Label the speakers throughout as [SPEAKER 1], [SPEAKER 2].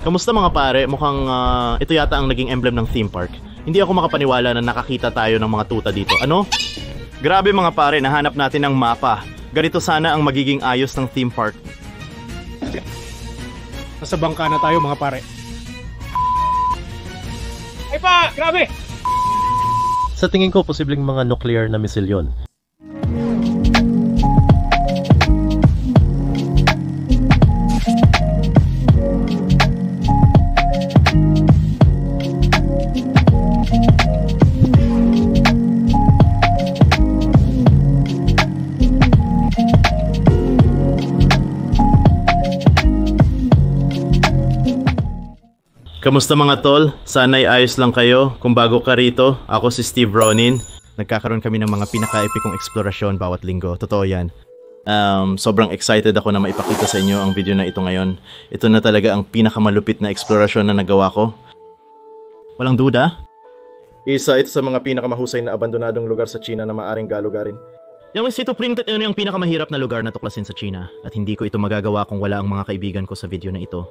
[SPEAKER 1] Kamusta mga pare? Mukhang ito yata ang naging emblem ng theme park. Hindi ako makapaniwala na nakakita tayo ng mga tuta dito. Ano? Grabe mga pare, nahanap natin ang mapa. Ganito sana ang magiging ayos ng theme park.
[SPEAKER 2] Nasa bangka na tayo mga pare. Ay pa! Grabe!
[SPEAKER 3] Sa tingin ko, posibleng mga nuclear na missile yon.
[SPEAKER 1] Kamusta mga tol? Sana'y ayos lang kayo. Kung bago ka rito, ako si Steve Ronin. Nagkakaroon kami ng mga pinaka-epicong eksplorasyon bawat linggo. Totoo yan. Sobrang excited ako na maipakita sa inyo ang video na ito ngayon. Ito na talaga ang pinakamalupit na eksplorasyon na nagawa ko. Walang duda? Isa ito sa mga pinakamahusay na abandonadong lugar sa China na maaring galugarin. Yung Sito Printed yun yung pinakamahirap na lugar na tuklasin sa China. At hindi ko ito magagawa kung wala ang mga kaibigan ko sa video na ito.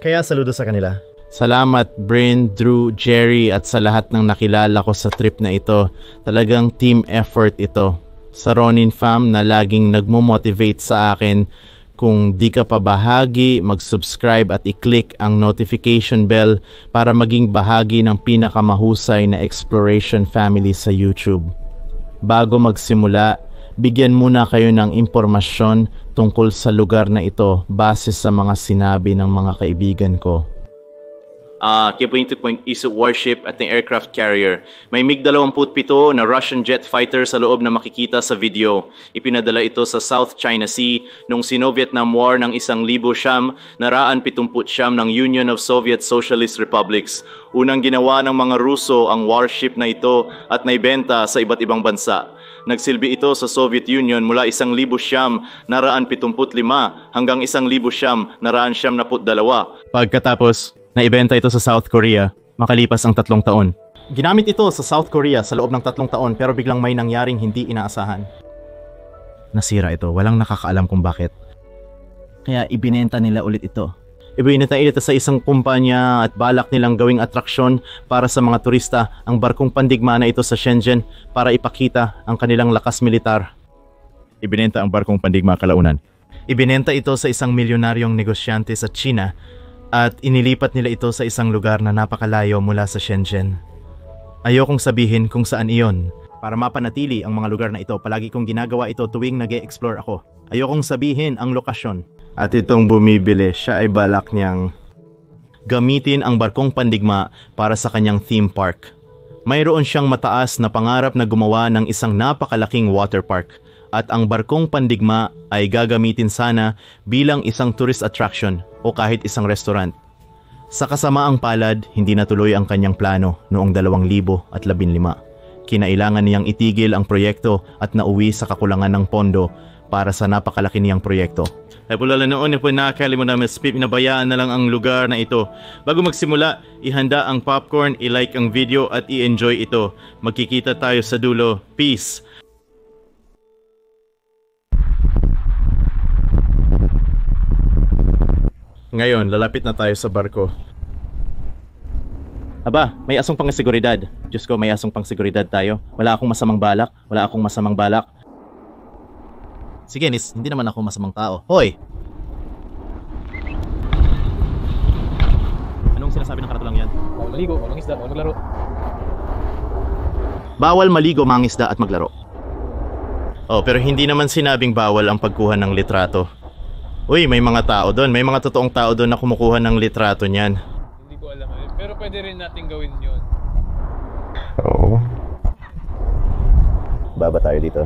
[SPEAKER 1] Kaya saludo sa kanila. Salamat Bryn, Drew, Jerry at sa lahat ng nakilala ko sa trip na ito. Talagang team effort ito. Sa Ronin fam na laging nagmo-motivate sa akin. Kung di ka pa bahagi, mag-subscribe at i-click ang notification bell para maging bahagi ng pinakamahusay na exploration family sa YouTube. Bago magsimula, bigyan muna kayo ng impormasyon tungkol sa lugar na ito base sa mga sinabi ng mga kaibigan ko. Key point is warship at ng aircraft carrier. May MiG-27 na Russian jet fighter sa loob na makikita sa video. Ipinadala ito sa South China Sea noong Sino-Vietnam War ng 1970 ng Union of Soviet Socialist Republics. Unang ginawa ng mga Ruso ang warship na ito at naibenta sa iba't ibang bansa. Nagsilbi ito sa Soviet Union mula 1,975 hanggang 1,972. Pagkatapos, naibenta ito sa South Korea makalipas ang 3 taon. Ginamit ito sa South Korea sa loob ng 3 taon pero biglang may nangyaring hindi inaasahan. Nasira ito, walang nakakaalam kung bakit. Kaya ibinenta nila ulit ito. Ibinenta ito sa isang kumpanya at balak nilang gawing atraksyon para sa mga turista ang barkong pandigma na ito sa Shenzhen para ipakita ang kanilang lakas militar. Ibinenta ang barkong pandigma kalaunan. Ibinenta ito sa isang milyonaryong negosyante sa China at inilipat nila ito sa isang lugar na napakalayo mula sa Shenzhen. Ayokong sabihin kung saan iyon. Para mapanatili ang mga lugar na ito, palagi kong ginagawa ito tuwing nag-e-explore ako. Ayokong sabihin ang lokasyon. At itong bumibili, siya ay balak niyang gamitin ang barkong pandigma para sa kanyang theme park. Mayroon siyang mataas na pangarap na gumawa ng isang napakalaking water park. At ang barkong pandigma ay gagamitin sana bilang isang tourist attraction o kahit isang restaurant. Sa kasamaang palad, hindi natuloy ang kanyang plano noong 2015. Kinailangan niyang itigil ang proyekto at nauwi sa kakulangan ng pondo para sa napakalaki niyang proyekto. Ay pulala noon po nakakalimutan namin, pinabayaan na lang ang lugar na ito. Bago magsimula, ihanda ang popcorn, i-like ang video at i-enjoy ito. Magkikita tayo sa dulo. Peace! Ngayon, lalapit na tayo sa barko. Aba, may asong pang-seguridad. Diyos ko, may asong pang-seguridad tayo. Wala akong masamang balak. Wala akong masamang balak. Sige, Nis, hindi naman ako masamang tao. Hoy! Anong sinasabi ng karatulang yan?
[SPEAKER 2] Bawal maligo, bawal mangisda, bawal maglaro.
[SPEAKER 1] Bawal maligo, mangisda at maglaro. Oh, pero hindi naman sinabing bawal ang pagkuha ng litrato. Uy, may mga tao doon. May mga totoong tao doon na kumukuha ng litrato niyan.
[SPEAKER 2] Hindi ko alam eh. Pero pwede rin natin gawin yun.
[SPEAKER 1] Oo. Baba tayo dito.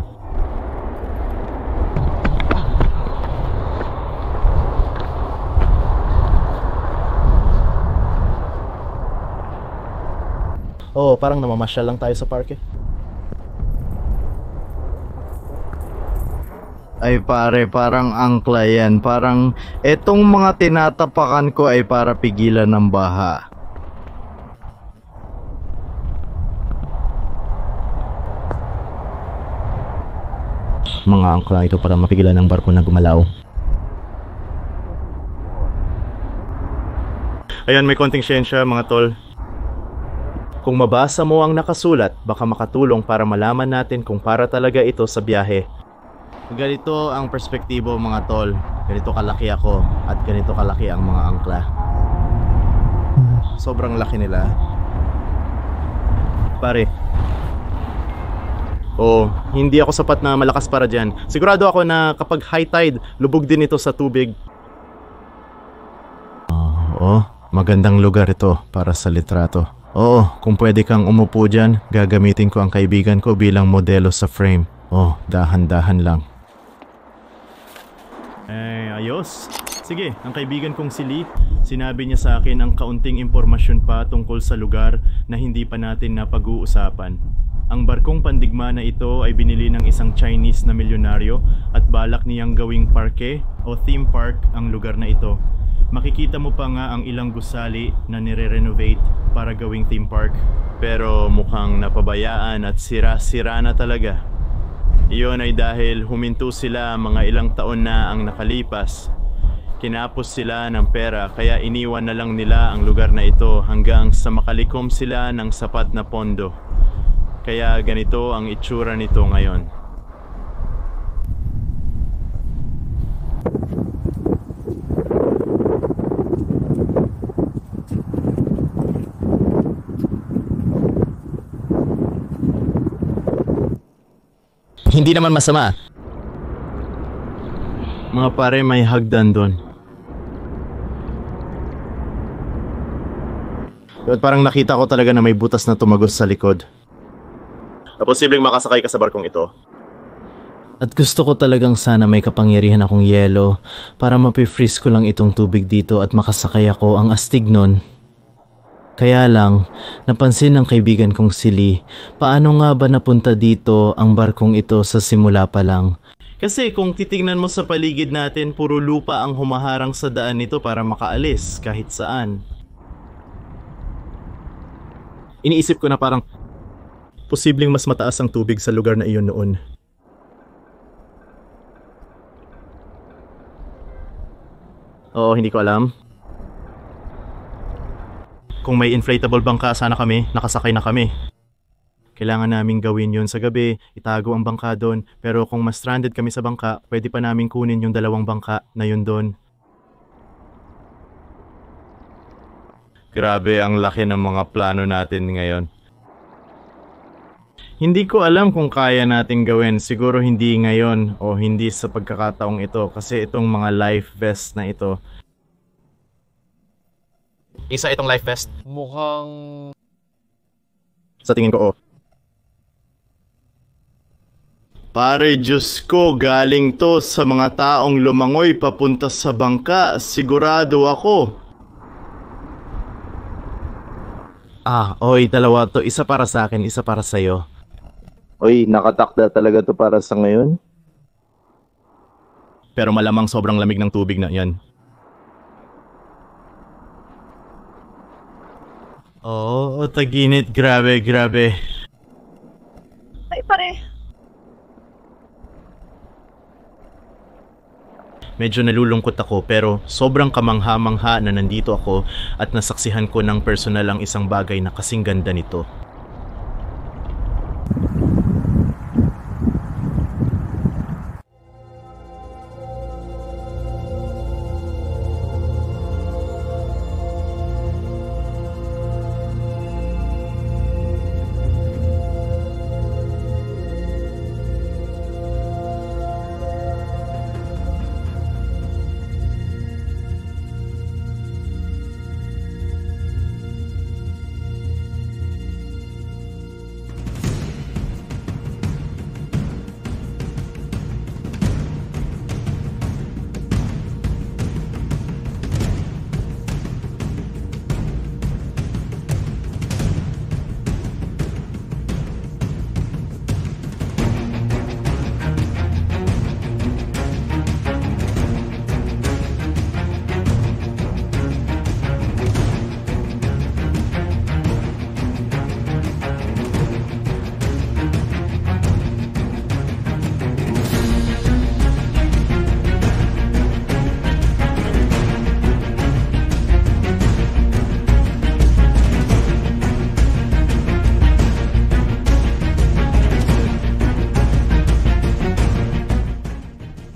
[SPEAKER 1] Oh, parang namamasyal lang tayo sa parke. Ay pare, parang angkla yan. Parang etong mga tinatapakan ko ay para pigilan ng baha. Mga angkla ito para mapigilan ng barko na gumalaw. Ayan, may konting siyensya mga tol. Kung mabasa mo ang nakasulat, baka makatulong para malaman natin kung para talaga ito sa biyahe. Ganito ang perspektibo mga tol. Ganito kalaki ako at ganito kalaki ang mga angkla. Sobrang laki nila. Pare. Oh, hindi ako sapat na malakas para dyan. Sigurado ako na kapag high tide, lubog din ito sa tubig. Oo, magandang lugar ito para sa litrato. Oo, kung pwede kang umupo dyan, gagamitin ko ang kaibigan ko bilang modelo sa frame. Oh, dahan-dahan lang. Ayos. Sige, ang kaibigan kong si Lee, sinabi niya sa akin ang kaunting impormasyon pa tungkol sa lugar na hindi pa natin napag-uusapan. Ang barkong pandigma na ito ay binili ng isang Chinese na milyonaryo at balak niyang gawing parke o theme park ang lugar na ito. Makikita mo pa nga ang ilang gusali na nire-renovate para gawing theme park. Pero mukhang napabayaan at sira-sira na talaga. Iyon ay dahil huminto sila mga ilang taon na ang nakalipas. Kinapos sila ng pera kaya iniwan na lang nila ang lugar na ito hanggang sa makalikom sila ng sapat na pondo. Kaya ganito ang itsura nito ngayon. Hindi naman masama. Mga pare, may hagdan doon. At parang nakita ko talaga na may butas na tumagos sa likod. Posibleng makasakay ka sa barkong ito. At gusto ko talagang sana may kapangyarihan akong yelo para mapi-freeze ko lang itong tubig dito at makasakay ako. Ang astig nun. Kaya lang, napansin ng kaibigan kong si Lee, paano nga ba napunta dito ang barkong ito sa simula pa lang? Kasi kung titingnan mo sa paligid natin, puro lupa ang humaharang sa daan nito para makaalis kahit saan. Iniisip ko na parang posibleng mas mataas ang tubig sa lugar na iyon noon. Oo, hindi ko alam. Kung may inflatable bangka, sana kami, nakasakay na kami. Kailangan naming gawin yun sa gabi, itago ang bangka doon. Pero kung mas stranded kami sa bangka, pwede pa naming kunin yung dalawang bangka na yun doon. Grabe, ang laki ng mga plano natin ngayon. Hindi ko alam kung kaya nating gawin. Siguro hindi ngayon o hindi sa pagkakataong ito kasi itong mga life vest na ito. Isa itong life vest.
[SPEAKER 2] Mukhang...
[SPEAKER 1] Sa tingin ko, oh. Pare, Diyos ko, galing to sa mga taong lumangoy papunta sa bangka. Sigurado ako. Oy, dalawa to. Isa para sa akin, isa para sa'yo. Oy, nakatakda talaga to para sa ngayon. Pero malamang sobrang lamig ng tubig na yan. Oo, taginit. Grabe, grabe.
[SPEAKER 4] Ay, pare.
[SPEAKER 1] Medyo nalulungkot ako pero sobrang kamangha-mangha na nandito ako at nasaksihan ko ng personal ang isang bagay na kasing ganda nito.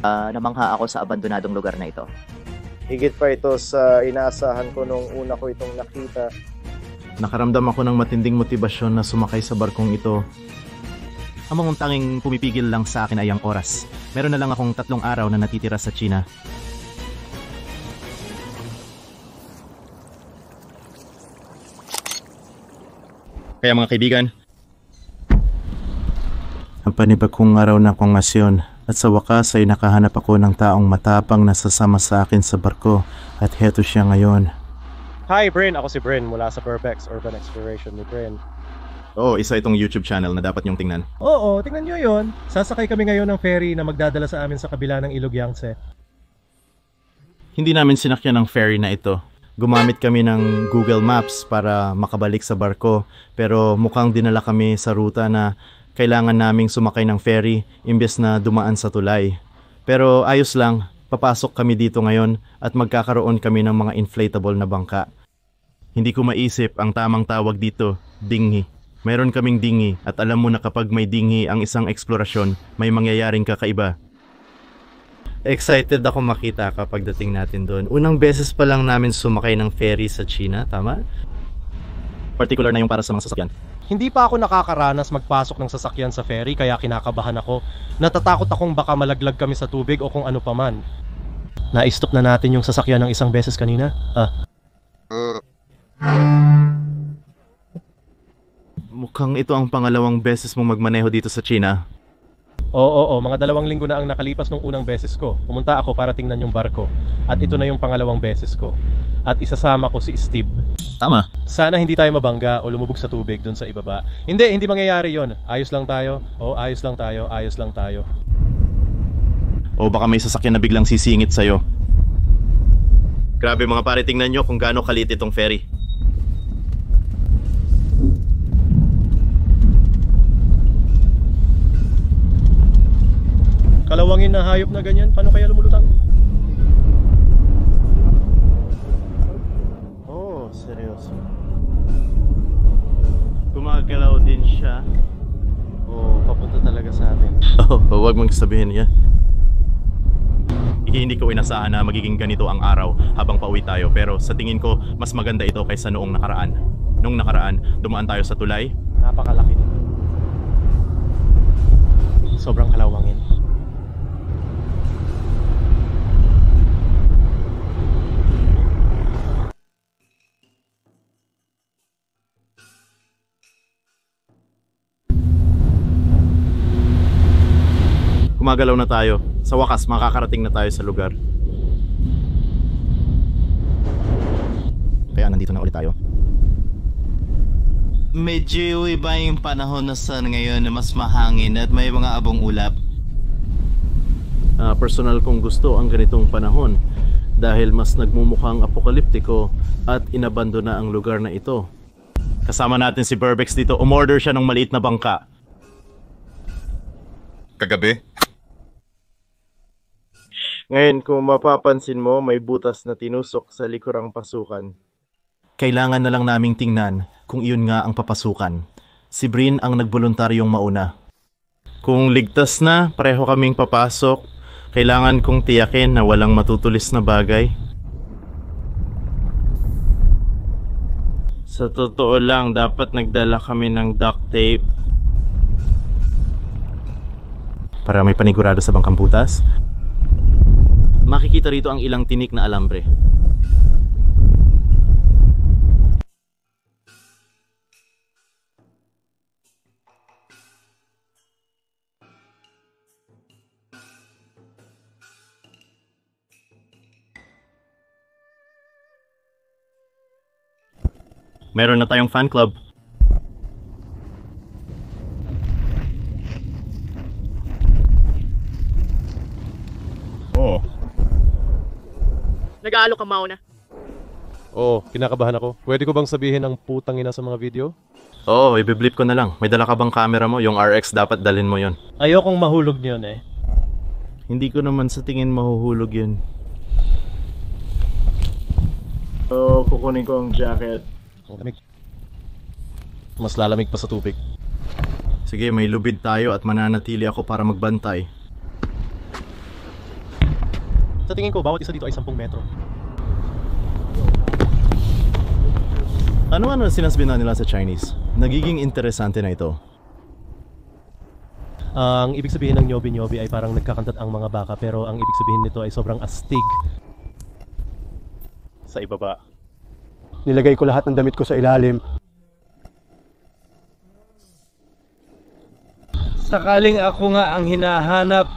[SPEAKER 5] Namangha ako sa abandonadong lugar na ito.
[SPEAKER 6] Higit pa ito sa inaasahan ko nung una ko itong nakita.
[SPEAKER 1] Nakaramdam ako ng matinding motibasyon na sumakay sa barkong ito. Ang mga tanging pumipigil lang sa akin ay ang oras. Meron na lang akong 3 araw na natitira sa China. Kaya mga kaibigan, ang panibagong araw na kongasyon at sa wakas ay nakahanap ako ng taong matapang na sasama sa akin sa barko at heto siya ngayon.
[SPEAKER 3] Hi, Bren. Ako si Bren mula sa Burbex Urban Exploration ni Bren.
[SPEAKER 1] Oo, isa itong YouTube channel na dapat niyong tingnan.
[SPEAKER 3] Oo, tingnan nyo yon. Sasakay kami ngayon ng ferry na magdadala sa amin sa kabila ng Ilog Yangtze.
[SPEAKER 1] Hindi namin sinakyan ng ferry na ito. Gumamit kami ng Google Maps para makabalik sa barko, pero mukhang dinala kami sa ruta na kailangan naming sumakay ng ferry imbes na dumaan sa tulay. Pero ayos lang, papasok kami dito ngayon at magkakaroon kami ng mga inflatable na bangka. Hindi ko maisip ang tamang tawag dito, dinghy. Mayroon kaming dinghy at alam mo na kapag may dinghy ang isang eksplorasyon, may mangyayaring kakaiba. Excited ako makita kapag dating natin doon. Unang beses pa lang namin sumakay ng ferry sa China, tama? Particular na yung para sa mga sasakyan.
[SPEAKER 3] Hindi pa ako nakakaranas magpasok ng sasakyan sa ferry kaya kinakabahan ako. Natatakot akong baka malaglag kami sa tubig o kung ano paman. Na-stop na natin yung sasakyan ng isang beses kanina.
[SPEAKER 1] Mukhang ito ang pangalawang beses mong magmaneho dito sa China.
[SPEAKER 3] Oo, mga 2 linggo na ang nakalipas nung unang beses ko. Pumunta ako para tingnan yung barko. At ito na yung pangalawang beses ko. At isasama ko si Steve.
[SPEAKER 1] Tama.
[SPEAKER 3] Sana hindi tayo mabangga o lumubog sa tubig dun sa ibaba. Hindi mangyayari yon. Ayos lang tayo. Ayos lang tayo.
[SPEAKER 1] O baka may sasakyan na biglang sisingit sa'yo. Grabe mga pare, tingnan nyo kung gaano kalit itong ferry.
[SPEAKER 3] Kalawangin na hayop na ganyan, paano kaya lumulutang?
[SPEAKER 1] Oh, seryoso. Gumagalaw din siya.
[SPEAKER 3] Oo, papunta talaga sa atin.
[SPEAKER 1] Huwag mong sabihin yan. Hindi ko inasahan na magiging ganito ang araw habang pauwi tayo, pero sa tingin ko mas maganda ito kaysa noong nakaraan. Noong nakaraan, dumaan tayo sa tulay.
[SPEAKER 3] Napakalaki nito. Sobrang kalawangin.
[SPEAKER 1] Gumagalaw na tayo. Sa wakas, makakarating na tayo sa lugar. Kaya nandito na ulit tayo. Medyo iba yung panahon na sa ngayon na mas mahangin at may mga abong ulap. Personal kong gusto ang ganitong panahon dahil mas nagmumukhang apokaliptiko at inabando na ang lugar na ito. Kasama natin si Burbex dito. Umorder siya ng maliit na bangka.
[SPEAKER 7] Kagabi?
[SPEAKER 6] Ngayon, kung mapapansin mo, may butas na tinusok sa likurang pasukan.
[SPEAKER 1] Kailangan na lang naming tingnan kung iyon nga ang papasukan. Si Brin ang nagboluntaryong mauna. Kung ligtas na, pareho kaming papasok. Kailangan kong tiyakin na walang matutulis na bagay. Sa totoo lang, dapat nagdala kami ng duct tape. Para may panigurado sa bangkang butas. Makikita rito ang ilang tinik na alambre. Meron na tayong fan club.
[SPEAKER 7] Oo.
[SPEAKER 4] Nag-aalok ka mauna.
[SPEAKER 3] Oo, kinakabahan ako. Pwede ko bang sabihin ang putang ina sa mga video?
[SPEAKER 1] Oo, ibiblip ko na lang. May dala ka bang camera mo? Yung RX dapat dalhin mo yon.
[SPEAKER 3] Ayokong mahulog yun eh.
[SPEAKER 1] Hindi ko naman sa tingin mahuhulog yun.
[SPEAKER 6] So, kukunin ko ang jacket.
[SPEAKER 3] Lamig. Mas lalamig pa sa tubig.
[SPEAKER 1] Sige, may lubid tayo at mananatili ako para magbantay.
[SPEAKER 3] Sa tingin ko, bawat isa dito ay 10 metro.
[SPEAKER 1] Ano-ano sinasabi na nila sa Chinese? Nagiging interesante na ito.
[SPEAKER 3] Ang ibig sabihin ng nyobi-nyobi ay parang nagkakantat ang mga baka, pero ang ibig sabihin nito ay sobrang astig.
[SPEAKER 1] Sa ibaba.
[SPEAKER 8] Nilagay ko lahat ng damit ko sa ilalim.
[SPEAKER 9] Sakaling ako nga ang hinahanap.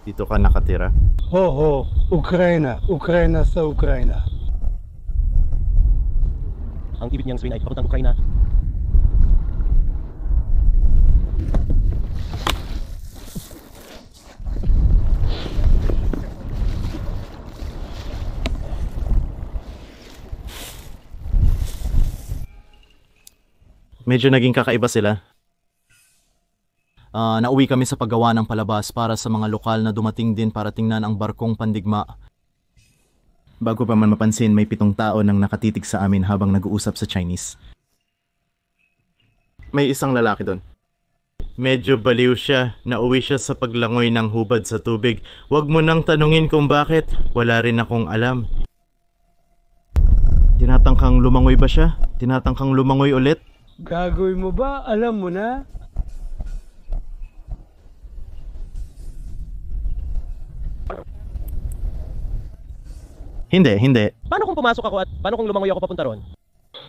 [SPEAKER 1] Dito ka nakatira.
[SPEAKER 8] Ho, Ukraina. Ukraina sa Ukraina.
[SPEAKER 3] Ang ibig niyang sabihin ay papuntang Ukraina.
[SPEAKER 1] Medyo naging kakaiba sila. Nauwi kami sa paggawa ng palabas para sa mga lokal na dumating din para tingnan ang barkong pandigma. Bago pa man mapansin, may 7 tao nang nakatitig sa amin habang nag-uusap sa Chinese. May isang lalaki doon. Medyo baliw siya. Nauwi siya sa paglangoy ng hubad sa tubig. Huwag mo nang tanungin kung bakit. Wala rin akong alam. Tinatangkang lumangoy ba siya? Tinatangkang lumangoy ulit?
[SPEAKER 9] Gagawin mo ba? Alam mo na?
[SPEAKER 1] Hindi.
[SPEAKER 3] Paano kung pumasok ako at paano kung lumangoy ako papunta ron?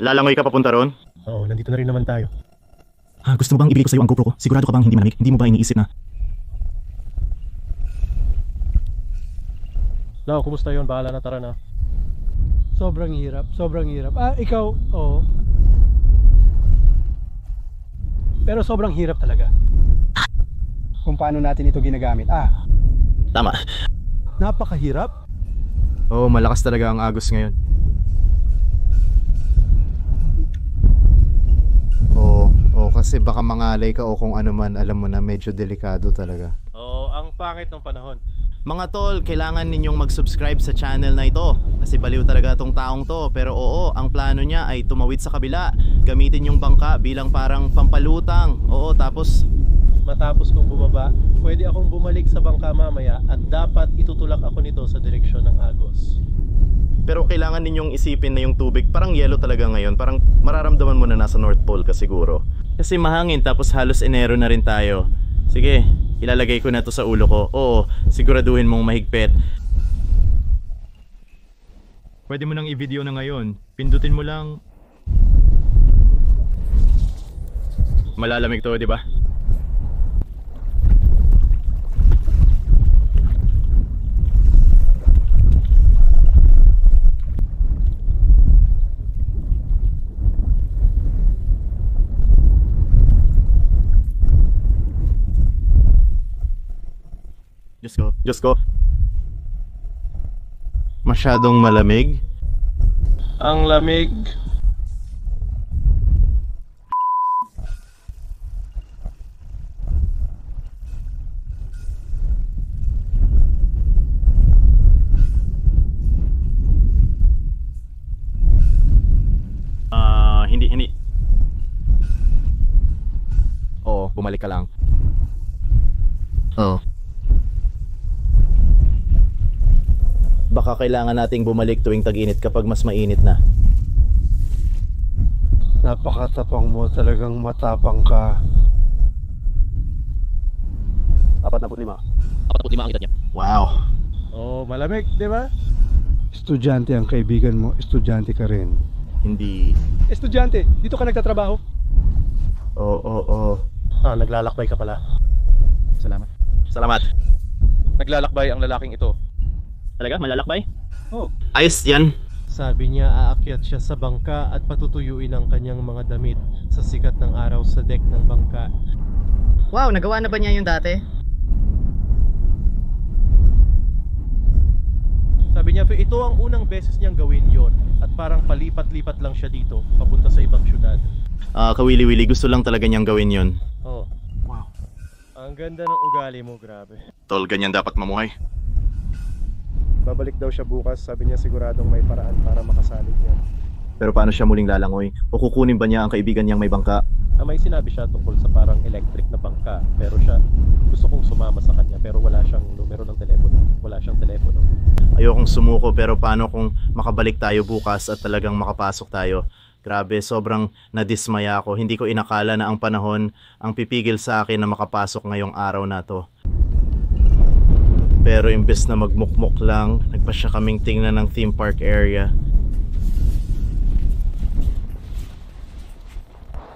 [SPEAKER 1] Lalangoy ka papunta ron?
[SPEAKER 3] Oo, nandito na rin naman tayo.
[SPEAKER 1] Gusto mo bang ibigay ko sa'yo ang GoPro ko? Sigurado ka bang hindi malamig? Hindi mo ba iniisip na?
[SPEAKER 3] No, kumusta yun? Bahala na, tara na.
[SPEAKER 9] Sobrang hirap. Ikaw, oo. Pero sobrang hirap talaga.
[SPEAKER 8] Kung paano natin ito ginagamit.
[SPEAKER 1] Tama.
[SPEAKER 8] Napakahirap.
[SPEAKER 1] Oo, malakas talaga ang agos ngayon. Oo, kasi baka mangalay ka o kung ano man, alam mo na medyo delikado talaga.
[SPEAKER 3] Oo, ang pangit ng panahon.
[SPEAKER 1] Mga tol, kailangan ninyong mag-subscribe sa channel na ito kasi baliw talaga tong taong to. Pero oo, ang plano niya ay tumawid sa kabila, gamitin yung bangka bilang parang pampalutang. Oo, tapos
[SPEAKER 3] Matapos kong bumaba, pwede akong bumalik sa bangka mamaya at dapat itutulak ako nito sa direksyon ng agos.
[SPEAKER 1] pero kailangan ninyong isipin na yung tubig parang yellow talaga ngayon. Parang mararamdaman mo na nasa North Pole ka siguro. Kasi mahangin tapos halos Enero na rin tayo. Sige, ilalagay ko na to sa ulo ko. Oo, siguraduhin mong mahigpit. Pwede mo nang i-video na ngayon. Pindutin mo lang. Malalamig to, di ba? Diyos ko. Masyadong malamig.
[SPEAKER 3] Ang lamig.
[SPEAKER 1] Hindi. Oo, bumalik ka lang. Oo. Baka kailangan nating bumalik tuwing tag-init kapag mas mainit na.
[SPEAKER 8] Napakatapang mo, talagang matapang ka.
[SPEAKER 3] 45 ang edad niya.
[SPEAKER 1] Wow.
[SPEAKER 3] Oh, malamig, di ba?
[SPEAKER 8] Estudyante ang kaibigan mo, estudyante ka rin.
[SPEAKER 1] Hindi.
[SPEAKER 9] Estudyante, dito ka nagtatrabaho?
[SPEAKER 1] Oo.
[SPEAKER 3] Naglalakbay ka pala.
[SPEAKER 1] Salamat.
[SPEAKER 3] Naglalakbay ang lalaking ito.
[SPEAKER 1] Talaga? Malalakbay?
[SPEAKER 3] Oh.
[SPEAKER 1] Ayos yan.
[SPEAKER 3] Sabi niya aakyat siya sa bangka at patutuyuin ang kanyang mga damit sa sikat ng araw sa deck ng bangka.
[SPEAKER 5] Wow, nagawa na ba niya yung dati?
[SPEAKER 3] Sabi niya, ito ang unang beses niyang gawin yon at parang palipat-lipat lang siya dito papunta sa ibang syudad.
[SPEAKER 1] Kawili-wili. Gusto lang talaga niyang gawin yon.
[SPEAKER 3] Oh. Wow. Ang ganda ng ugali mo, grabe.
[SPEAKER 1] Tol, ganyan dapat mamuhay.
[SPEAKER 8] Babalik daw siya bukas, sabi niya siguradong may paraan para makasalig yan.
[SPEAKER 1] Pero paano siya muling lalangoy? O kukunin ba niya ang kaibigan niyang may bangka?
[SPEAKER 3] May sinabi siya tungkol sa parang electric na bangka, pero siya gusto kong sumama sa kanya pero wala siyang numero ng telepono. Wala siyang telepono.
[SPEAKER 1] Ayokong sumuko pero paano kung makabalik tayo bukas at talagang makapasok tayo? Grabe, sobrang nadismaya ako. Hindi ko inakala na ang panahon ang pipigil sa akin na makapasok ngayong araw na to. Pero imbes na magmukmuk lang, nagpasya kaming tingnan ng theme park area.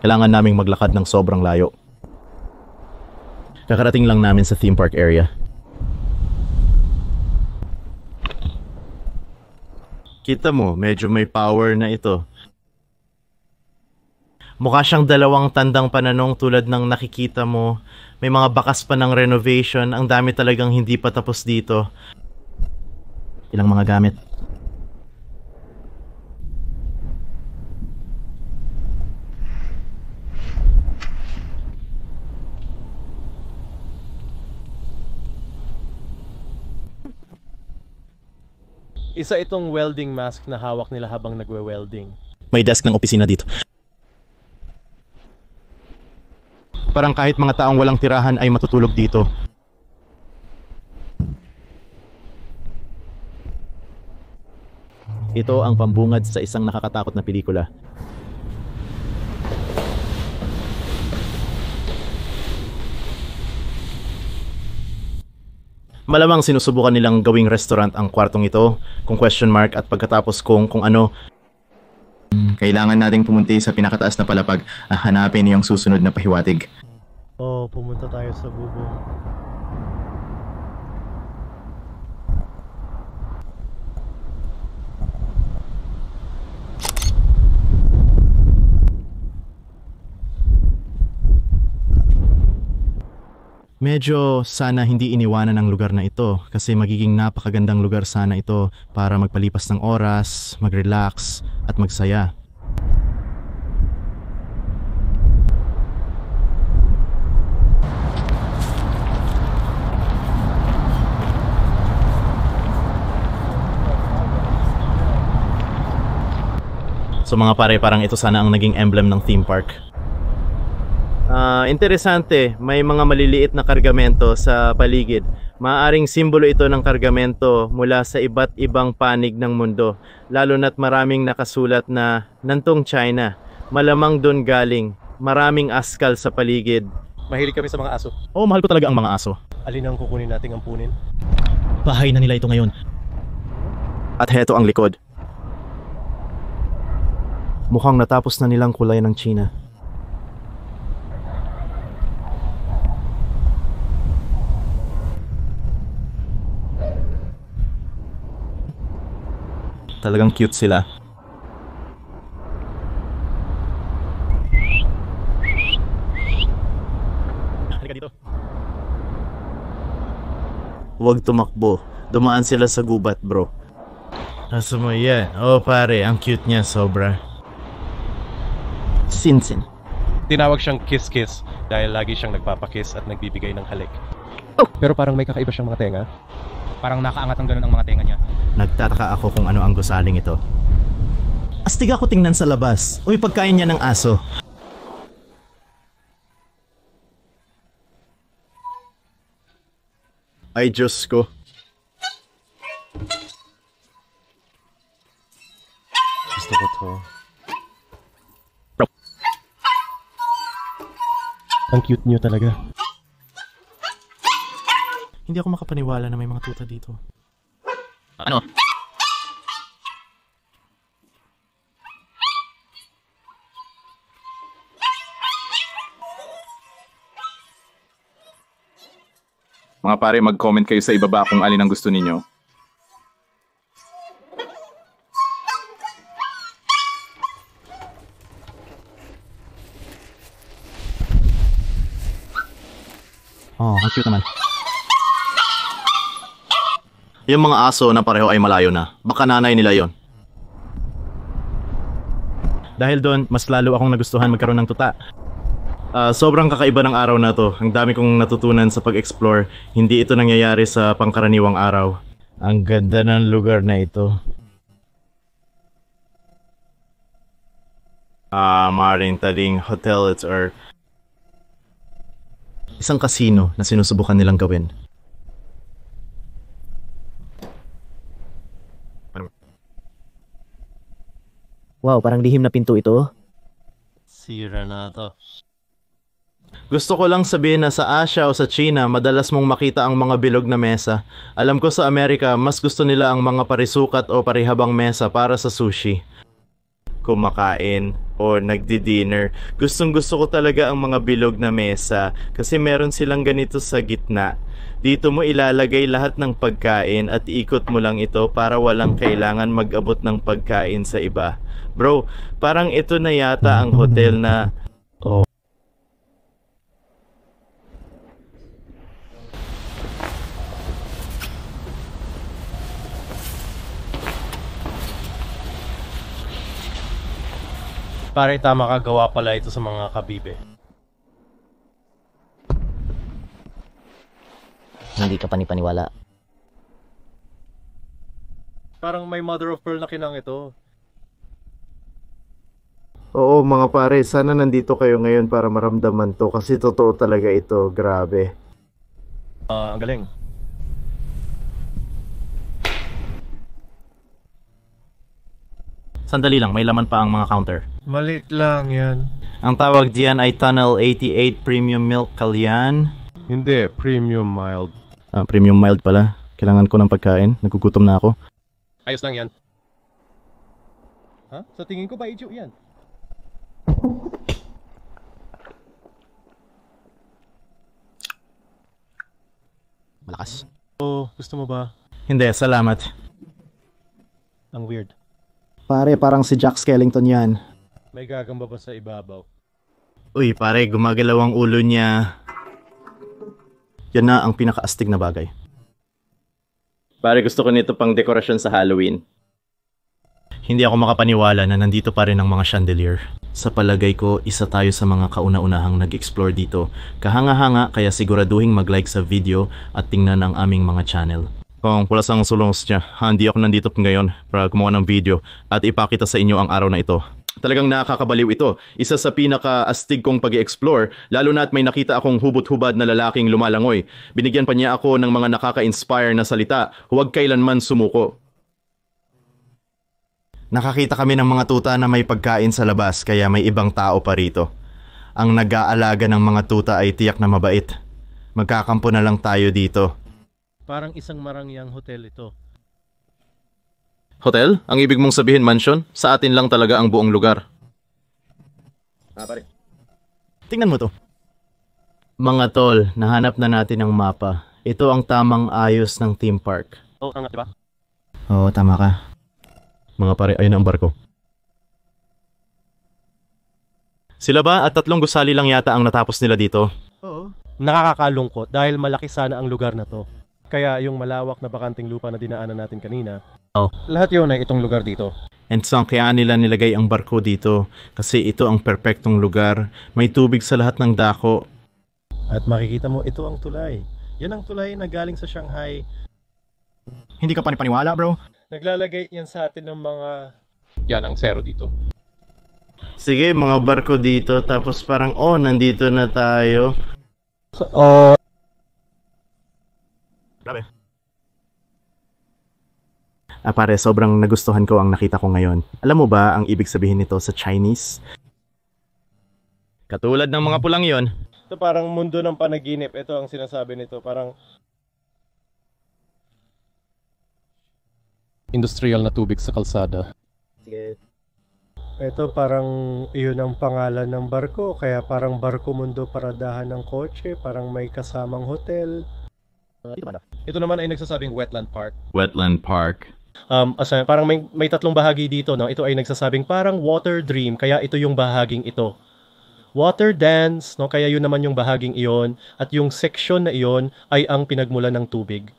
[SPEAKER 1] Kailangan naming maglakad ng sobrang layo. Kakarating lang namin sa theme park area. Kita mo, medyo may power na ito. Mukha siyang dalawang tandang pananong tulad ng nakikita mo. May mga bakas pa ng renovation. Ang dami talagang hindi pa tapos dito. Ilang mga gamit.
[SPEAKER 3] Isa itong welding mask na hawak nila habang nagwe-welding.
[SPEAKER 1] May desk ng opisina dito. Parang kahit mga taong walang tirahan ay matutulog dito. Ito ang pambungad sa isang nakakatakot na pelikula. Malamang sinusubukan nilang gawing restaurant ang kwartong ito, kung question mark at pagkatapos kung ano.
[SPEAKER 10] Kailangan nating pumunti sa pinakataas na palapag at hanapin yung susunod na pahiwatig.
[SPEAKER 3] Pumunta tayo sa bubong.
[SPEAKER 1] Medyo sana hindi iniwanan ang lugar na ito kasi magiging napakagandang lugar sana ito para magpalipas ng oras, mag-relax at magsaya. So mga pare, parang ito sana ang naging emblem ng theme park. Interesante, may mga maliliit na kargamento sa paligid. Maaaring simbolo ito ng kargamento mula sa iba't ibang panig ng mundo. Lalo na't maraming nakasulat na nantong China. Malamang doon galing. Maraming askal sa paligid.
[SPEAKER 3] Mahilig kami sa mga aso.
[SPEAKER 1] Oh, mahal ko talaga ang mga aso.
[SPEAKER 3] Alin ang kukunin nating ampunin?
[SPEAKER 1] Bahay na nila ito ngayon. At heto ang likod. Mukhang natapos na nilang kulay ng China. Talagang cute sila. Halika dito. Huwag tumakbo. Dumaan sila sa gubat, bro. Asa mo yan? Oh pare, ang cute niya sobra. Sinsin.
[SPEAKER 3] Tinawag siyang kiss-kiss dahil lagi siyang nagpapakiss at nagbibigay ng halik. Pero parang may kakaiba siyang mga tenga.
[SPEAKER 2] Parang nakaangat ang ganun ang mga tenga niya.
[SPEAKER 1] Nagtataka ako kung ano ang gusaling ito. Astig ako tingnan sa labas. Uy, pagkain niya ng aso. Ay, Diyos ko. Gusto ko to.
[SPEAKER 3] Ang cute niyo talaga.
[SPEAKER 1] Hindi ako makapaniwala na may mga tuta dito.
[SPEAKER 10] Ano? Mga pare, mag-comment kayo sa ibaba kung alin ang gusto ninyo.
[SPEAKER 1] Oh, ang cute naman. Yung mga aso na pareho ay malayo na. Baka nanay nila yon. Dahil doon, mas lalo akong nagustuhan magkaroon ng tuta. Sobrang kakaiba ng araw na to. Ang dami kong natutunan sa pag-explore. Hindi ito nangyayari sa pangkaraniwang araw. Ang ganda ng lugar na ito. Maaaring taling hotel or isang kasino na sinusubukan nilang gawin.
[SPEAKER 5] Wow, parang lihim na pinto ito.
[SPEAKER 3] Sira na to.
[SPEAKER 1] Gusto ko lang sabihin na sa Asia o sa China, madalas mong makita ang mga bilog na mesa. Alam ko sa Amerika, mas gusto nila ang mga parisukat o parihabang mesa para sa sushi. Kumakain o nagdi-dinner. Gustong gusto ko talaga ang mga bilog na mesa kasi meron silang ganito sa gitna. Dito mo ilalagay lahat ng pagkain at ikot mo lang ito para walang kailangan mag-abot ng pagkain sa iba. Bro, parang ito na yata ang hotel na...
[SPEAKER 3] Oh. Pare, tama ka, gawa pala ito sa mga kabibe.
[SPEAKER 5] Hindi ka panipaniwala.
[SPEAKER 3] Parang may mother of pearl na kinang ito.
[SPEAKER 6] Oo mga pare, sana nandito kayo ngayon para maramdaman to kasi totoo talaga ito, grabe.
[SPEAKER 3] Ang galing.
[SPEAKER 1] Sandali lang, may laman pa ang mga counter.
[SPEAKER 3] Malit lang yan.
[SPEAKER 1] Ang tawag diyan ay Tunnel 88 Premium Milk Kalyan.
[SPEAKER 3] Hindi, premium mild.
[SPEAKER 1] Premium mild pala. Kailangan ko ng pagkain. Nagugutom na ako.
[SPEAKER 3] Ayos lang yan. Ha? Sa tingin ko ba ijo yan?
[SPEAKER 1] Malakas.
[SPEAKER 3] Oh, gusto mo ba?
[SPEAKER 1] Hindi, salamat.
[SPEAKER 3] Ang weird.
[SPEAKER 1] Pare, parang si Jack Skellington yan.
[SPEAKER 3] May gagamba ba sa ibabaw?
[SPEAKER 1] Uy, pare, gumagalaw ang ulo niya. Yan na ang pinakaastig na bagay. Pare, gusto ko nito pang dekorasyon sa Halloween. Hindi ako makapaniwala na nandito pa rin ang mga chandelier. Sa palagay ko, isa tayo sa mga kauna-unahang nag-explore dito. Kahanga-hanga, kaya siguraduhin mag-like sa video at tingnan ang aming mga channel. Kung pulas ang sulong niya, hindi ako nandito ngayon para gumawa ng video at ipakita sa inyo ang araw na ito. Talagang nakakabaliw ito. Isa sa pinaka-astig kong pag-explore, lalo na at may nakita akong hubot-hubad na lalaking lumalangoy. Binigyan pa niya ako ng mga nakaka-inspire na salita, huwag kailanman sumuko. Nakakita kami ng mga tuta na may pagkain sa labas kaya may ibang tao pa rito. Ang nag-aalaga ng mga tuta ay tiyak na mabait. Magkakampo na lang tayo dito.
[SPEAKER 3] Parang isang marangyang hotel ito.
[SPEAKER 1] Hotel? Ang ibig mong sabihin mansion? Sa atin lang talaga ang buong lugar. Pare. Tingnan mo to. Mga tol, nahanap na natin ang mapa. Ito ang tamang ayos ng theme park.
[SPEAKER 3] Oh, angat, diba?
[SPEAKER 1] Oo, tama ka. Mga pare, ayun ang barko. Sila ba at 3 gusali lang yata ang natapos nila dito?
[SPEAKER 3] Oo. Nakakakalungkot dahil malaki sana ang lugar na to. Kaya yung malawak na bakanting lupa na dinaanan natin kanina, lahat yun ay itong lugar dito.
[SPEAKER 1] And so kaya nila nilagay ang barko dito kasi ito ang perpektong lugar. May tubig sa lahat ng dako.
[SPEAKER 3] At makikita mo, ito ang tulay. Yan ang tulay na galing sa Shanghai.
[SPEAKER 1] Hindi ka panipaniwala, bro?
[SPEAKER 3] Naglalagay yan sa atin ng mga... Yan ang zero dito.
[SPEAKER 1] Sige, mga barko dito. Tapos parang, nandito na tayo. Grabe. Pare, sobrang nagustuhan ko ang nakita ko ngayon. Alam mo ba ang ibig sabihin nito sa Chinese? Katulad ng mga pulang yon.
[SPEAKER 3] Ito parang mundo ng panaginip. Ito ang sinasabi nito. Parang... industrial na tubig sa kalsada.
[SPEAKER 1] Sige.
[SPEAKER 3] Ito parang iyon ang pangalan ng barko. Kaya parang barko mundo paradahan ng kotse. Parang may kasamang hotel. Ito naman ay nagsasabing wetland park.
[SPEAKER 1] Wetland Park.
[SPEAKER 3] Parang may 3 bahagi dito, no? Ito ay nagsasabing parang water dream, kaya ito yung bahaging ito. Water dance, no? Kaya yun naman yung bahaging iyon, at yung section na iyon ay ang pinagmulan ng tubig.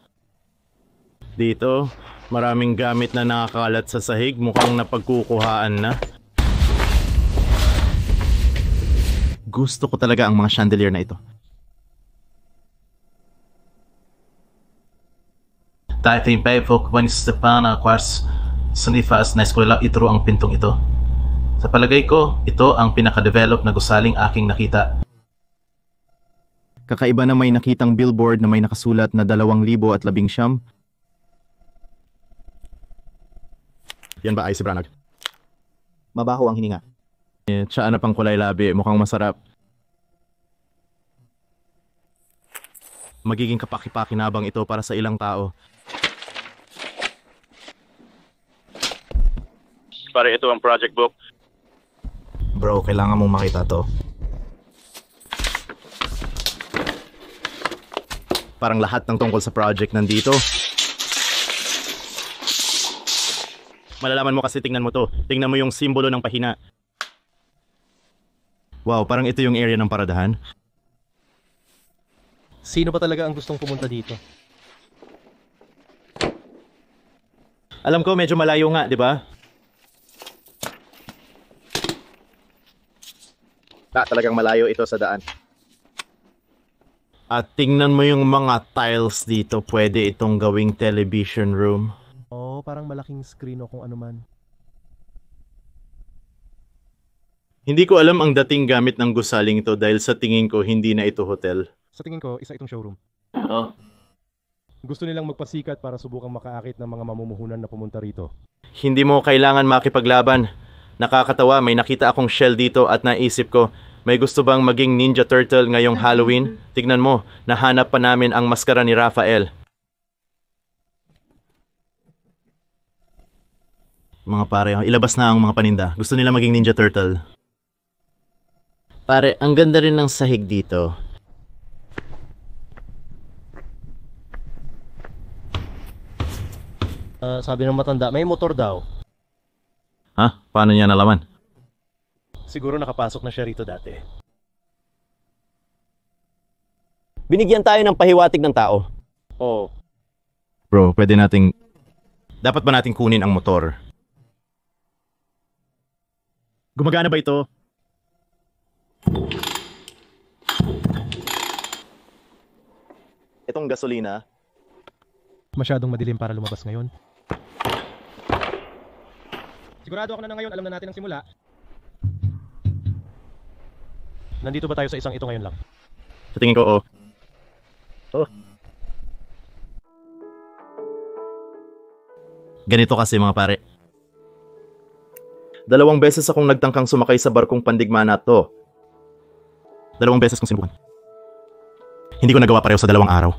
[SPEAKER 1] Dito, maraming gamit na nakakalat sa sahig, mukhang napagkukuhaan na. Gusto ko talaga ang mga chandelier na ito. Dating pa po Juan Stepana Quartz Sanifas na eskwela ituro ang pintong ito. Sa palagay ko, ito ang pinaka-develop na gusaling aking nakita.
[SPEAKER 10] Kakaiba na may nakitang billboard na may nakasulat na 2019.
[SPEAKER 1] Yan ba ay si Branagh?
[SPEAKER 10] Mabaho ang hininga.
[SPEAKER 1] Tsaan na pang kulay labi, mukhang masarap. Magiging kapaki-pakinabang ito para sa ilang tao. Pare, ito ang project book.
[SPEAKER 6] Bro, kailangan mong makita to.
[SPEAKER 1] Parang lahat ng tungkol sa project nandito. Malalaman mo kasi, tingnan mo to. Tingnan mo yung simbolo ng pahina. Wow, parang ito yung area ng paradahan.
[SPEAKER 3] Sino ba talaga ang gustong pumunta dito?
[SPEAKER 1] Alam ko medyo malayo nga, di ba? Talagang malayo ito sa daan. At tingnan mo yung mga tiles dito. Pwede itong gawing television room.
[SPEAKER 3] Oh, parang malaking screen o kung ano man.
[SPEAKER 1] Hindi ko alam ang dating gamit ng gusaling ito dahil sa tingin ko hindi na ito hotel.
[SPEAKER 9] Sa tingin ko, isa itong showroom.
[SPEAKER 1] Oo.
[SPEAKER 9] Gusto nilang magpasikat para subukang makaakit ng mga mamumuhunan na pumunta rito.
[SPEAKER 1] Hindi mo kailangan makipaglaban. Nakakatawa, may nakita akong shell dito at naisip ko, may gusto bang maging Ninja Turtle ngayong Halloween? Tignan mo, nahanap pa namin ang maskara ni Raphael. Mga pare, ilabas na ang mga paninda. Gusto nila maging Ninja Turtle. Pare, ang ganda rin ng sahig dito.
[SPEAKER 3] Sabi ng matanda, may motor daw.
[SPEAKER 1] Ha? Paano niya nalaman?
[SPEAKER 3] Siguro nakapasok na siya rito dati.
[SPEAKER 1] Binigyan tayo ng pahiwatig ng tao.
[SPEAKER 3] Oh,
[SPEAKER 1] Bro, pwede nating... Dapat ba nating kunin ang motor? Gumagana ba ito? Itong gasolina.
[SPEAKER 9] Masyadong madilim para lumabas ngayon. Sigurado ako na ngayon, alam na natin ang simula.
[SPEAKER 3] nandito ba tayo sa isang ito ngayon lang?
[SPEAKER 1] Sa tingin ko, oh. Ganito kasi mga pare. 2 beses akong nagtangkang sumakay sa barkong pandigma na to. 2 beses kong sinubukan. Hindi ko nagawa pareho sa 2 araw.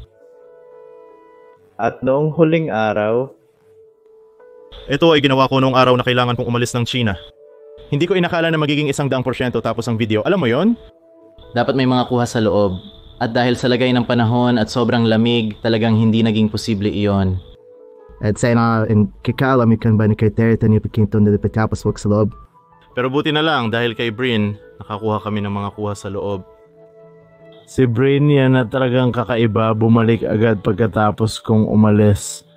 [SPEAKER 6] At noong huling araw,
[SPEAKER 1] ito ay ginawa ko noong araw na kailangan kong umalis ng China. Hindi ko inakala na magiging 100% tapos ang video. Alam mo yon? Dapat may mga kuha sa loob. At dahil sa lagay ng panahon at sobrang lamig, talagang hindi naging posible iyon.
[SPEAKER 6] at sana kikaalamikan ba ni Katerita ni Pekinto na tapos wag sa loob.
[SPEAKER 1] Pero buti na lang dahil kay Brin, nakakuha kami ng mga kuha sa loob.
[SPEAKER 6] Si Brin yan na talagang kakaiba, bumalik agad pagkatapos kong umalis.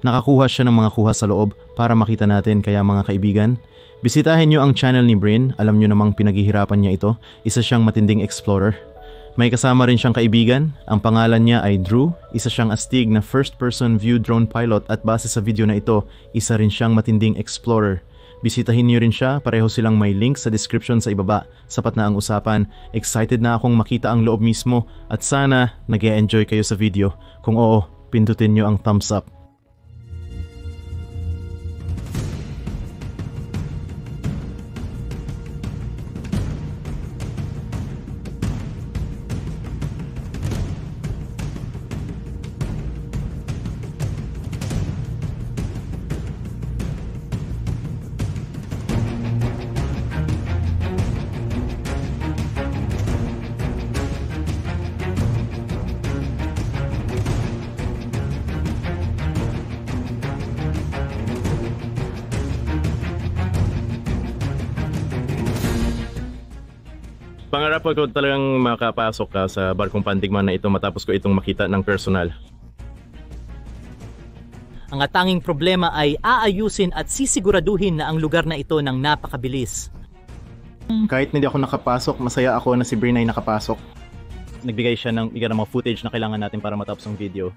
[SPEAKER 1] Nakakuha siya ng mga kuha sa loob para makita natin, kaya mga kaibigan, bisitahin nyo ang channel ni Brin. Alam nyo namang pinaghihirapan niya ito. Isa siyang matinding explorer. May kasama rin siyang kaibigan. Ang pangalan niya ay Drew. Isa siyang astig na first-person view drone pilot at base sa video na ito, isa rin siyang matinding explorer. Bisitahin niyo rin siya, pareho silang may link sa description sa ibaba. Sapat na ang usapan. Excited na akong makita ang loob mismo at sana nag-e-enjoy kayo sa video. Kung oo, pindutin niyo ang thumbs up. Pangarap ko talagang makapasok ka sa barkong pandigma na ito matapos ko itong makita ng personal.
[SPEAKER 11] Ang tanging problema ay aayusin at sisiguraduhin na ang lugar na ito ng napakabilis.
[SPEAKER 1] Kahit hindi ako nakapasok, masaya ako na si Brin ay nakapasok. Nagbigay siya ng mga footage na kailangan natin para matapos ang video.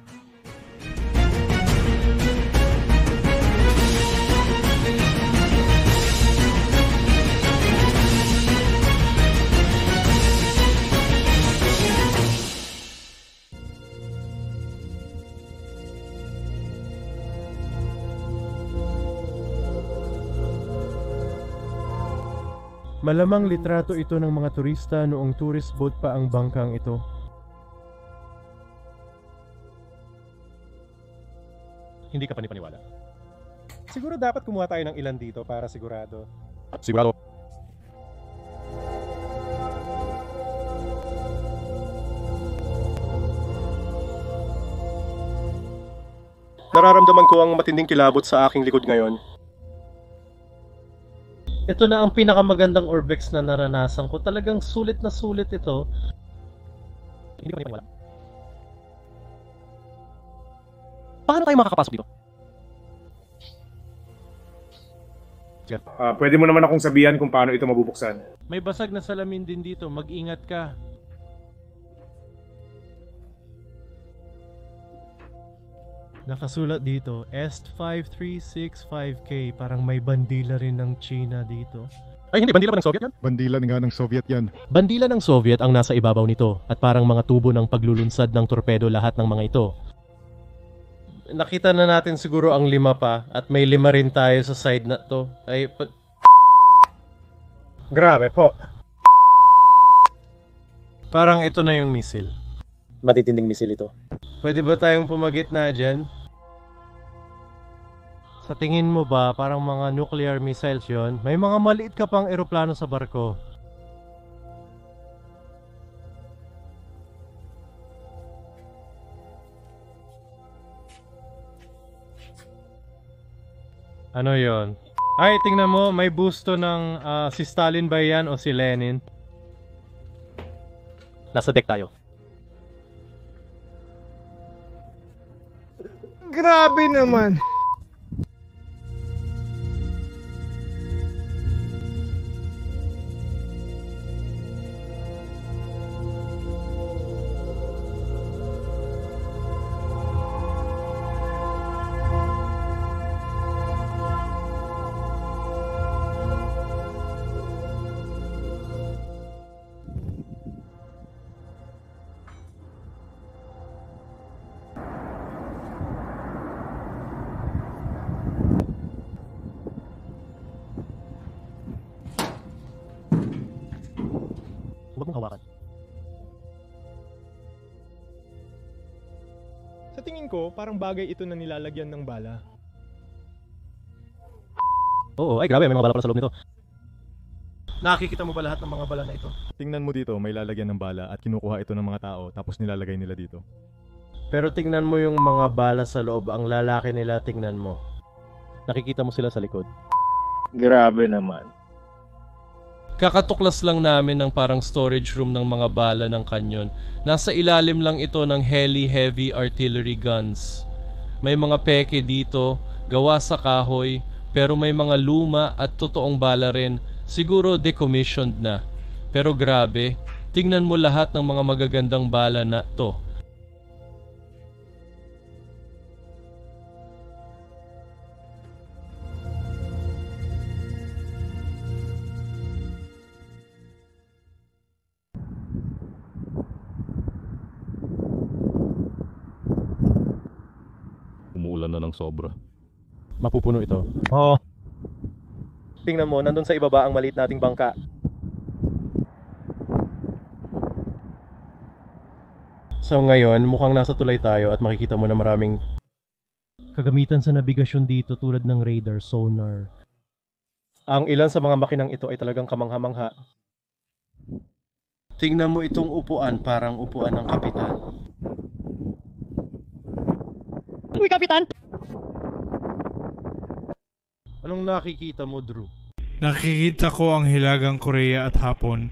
[SPEAKER 9] Malamang litrato ito ng mga turista noong tourist boat pa ang bangkang ito.
[SPEAKER 3] Hindi ka panipaniwala. Siguro dapat kumuha tayo ng ilan dito para sigurado.
[SPEAKER 9] Sigurado.
[SPEAKER 3] Nararamdaman ko ang matinding kilabot sa aking likod ngayon. Ito na ang pinakamagandang Orbex na naranasan ko. Talagang sulit na sulit ito. Hindi ko panipaniwala. Paano tayo makakapasok dito?
[SPEAKER 12] Pwede mo naman akong sabihan kung paano ito mabubuksan.
[SPEAKER 9] May basag na salamin din dito. Mag-ingat ka. Nakasulat dito, EST5365K. Parang may bandila rin ng China dito.
[SPEAKER 3] Ay hindi, bandila ba ng Soviet yan?
[SPEAKER 8] Bandila nga ng Soviet yan.
[SPEAKER 3] Bandila ng Soviet ang nasa ibabaw nito at parang mga tubo ng paglulunsad ng torpedo lahat ng mga ito. Nakita na natin siguro ang 5 pa at may 5 rin tayo sa side na to. Ay, grabe po. Parang ito na yung missile. Matitinding missile ito. Pwede ba tayong pumagitna dyan? Sa tingin mo ba, parang mga nuclear missiles yon? May mga maliit ka pang eroplano sa barko. Ano yon? Ay, tingnan mo, may busto ng si Stalin ba yan o si Lenin? Nasa deck tayo.
[SPEAKER 8] Grabe naman.
[SPEAKER 3] Huwag mong hawakan.
[SPEAKER 9] Sa tingin ko, parang bagay ito na nilalagyan ng bala.
[SPEAKER 3] Oo, ay grabe, may mga bala pala sa loob nito. Nakikita mo ba lahat ng mga bala na ito?
[SPEAKER 9] Tingnan mo dito, may lalagyan ng bala at kinukuha ito ng mga tao tapos nilalagay nila dito.
[SPEAKER 3] Pero tingnan mo yung mga bala sa loob, ang lalaki nila, tingnan mo. Nakikita mo sila sa likod.
[SPEAKER 12] Grabe naman.
[SPEAKER 3] Kakatuklas lang namin ng parang storage room ng mga bala ng kanyon. Nasa ilalim lang ito ng heavy artillery guns. May mga peke dito, gawa sa kahoy, pero may mga luma at totoong bala rin. Siguro decommissioned na. Pero grabe, tingnan mo lahat ng mga magagandang bala na to.
[SPEAKER 9] Umuulan na ng sobra.
[SPEAKER 3] Mapupuno ito. Oo. Tingnan mo, nandun sa ibaba ang maliit nating bangka. So ngayon, mukhang nasa tulay tayo at makikita mo na maraming kagamitan sa nabigasyon dito tulad ng radar, sonar. Ang ilan sa mga makinang ito ay talagang kamangha-mangha. Tingnan mo itong upuan, parang upuan ng kapitan. Uy, kapitan! Anong nakikita mo, Drew?
[SPEAKER 13] Nakikita ko ang hilagang Korea at Hapon.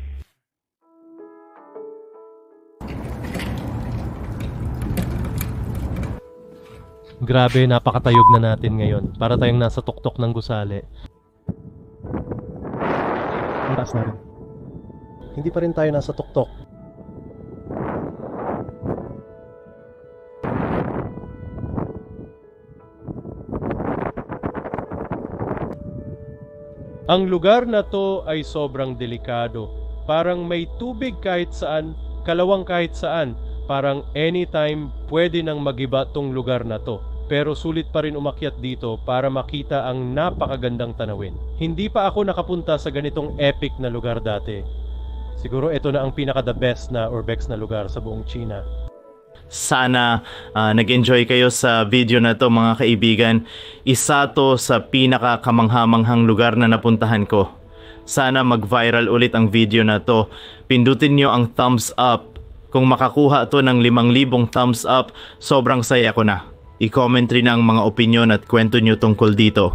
[SPEAKER 3] Grabe, napakatayog na natin ngayon. Para tayong nasa tuktok ng gusali. Ang taas na rin. Hindi pa rin tayo nasa tuktok. Ang lugar na to ay sobrang delikado. Parang may tubig kahit saan, kalawang kahit saan. Parang anytime pwede nang magiba tong lugar na to. pero sulit pa rin umakyat dito para makita ang napakagandang tanawin. Hindi pa ako nakapunta sa ganitong epic na lugar dati. Siguro ito na ang pinaka-the best na urbex na lugar sa buong China.
[SPEAKER 1] Sana nag-enjoy kayo sa video na to mga kaibigan. Isa to sa pinaka-kamanghamanghang lugar na napuntahan ko. Sana mag-viral ulit ang video na to. Pindutin nyo ang thumbs up. Kung makakuha to ng 5,000 thumbs up, sobrang saya ko na. I-comment rin ang mga opinion at kwento nyo tungkol dito.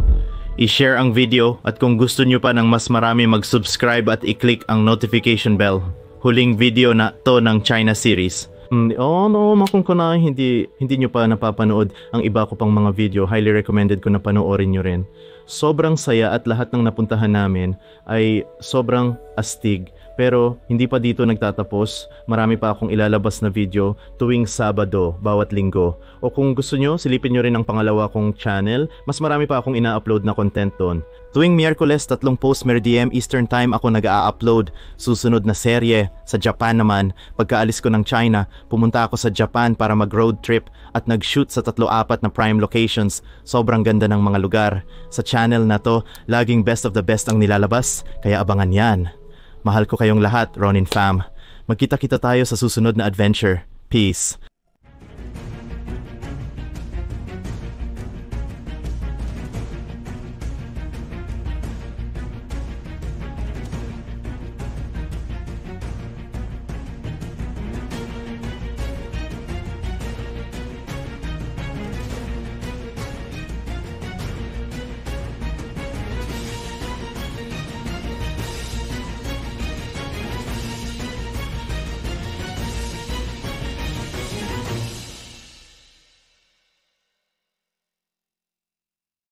[SPEAKER 1] I-share ang video at kung gusto nyo pa ng mas marami mag-subscribe at i-click ang notification bell. Huling video na to ng China series. Kung hindi nyo pa napapanood ang iba ko pang mga video, highly recommended ko na panoorin nyo rin. Sobrang saya at lahat ng napuntahan namin ay sobrang astig. Pero hindi pa dito nagtatapos, marami pa akong ilalabas na video tuwing Sabado, bawat linggo. O kung gusto nyo, silipin nyo rin ang pangalawa kong channel, mas marami pa akong ina-upload na content doon. Tuwing Miyerkules, 3 post-meridian Eastern Time ako nag-a-upload. Susunod na serye, sa Japan naman, pagkaalis ko ng China, pumunta ako sa Japan para mag-road trip at nag-shoot sa 3-4 na prime locations. Sobrang ganda ng mga lugar. Sa channel na to, laging best of the best ang nilalabas, kaya abangan yan. Mahal ko kayong lahat, Ronin fam. Magkita-kita tayo sa susunod na adventure. Peace.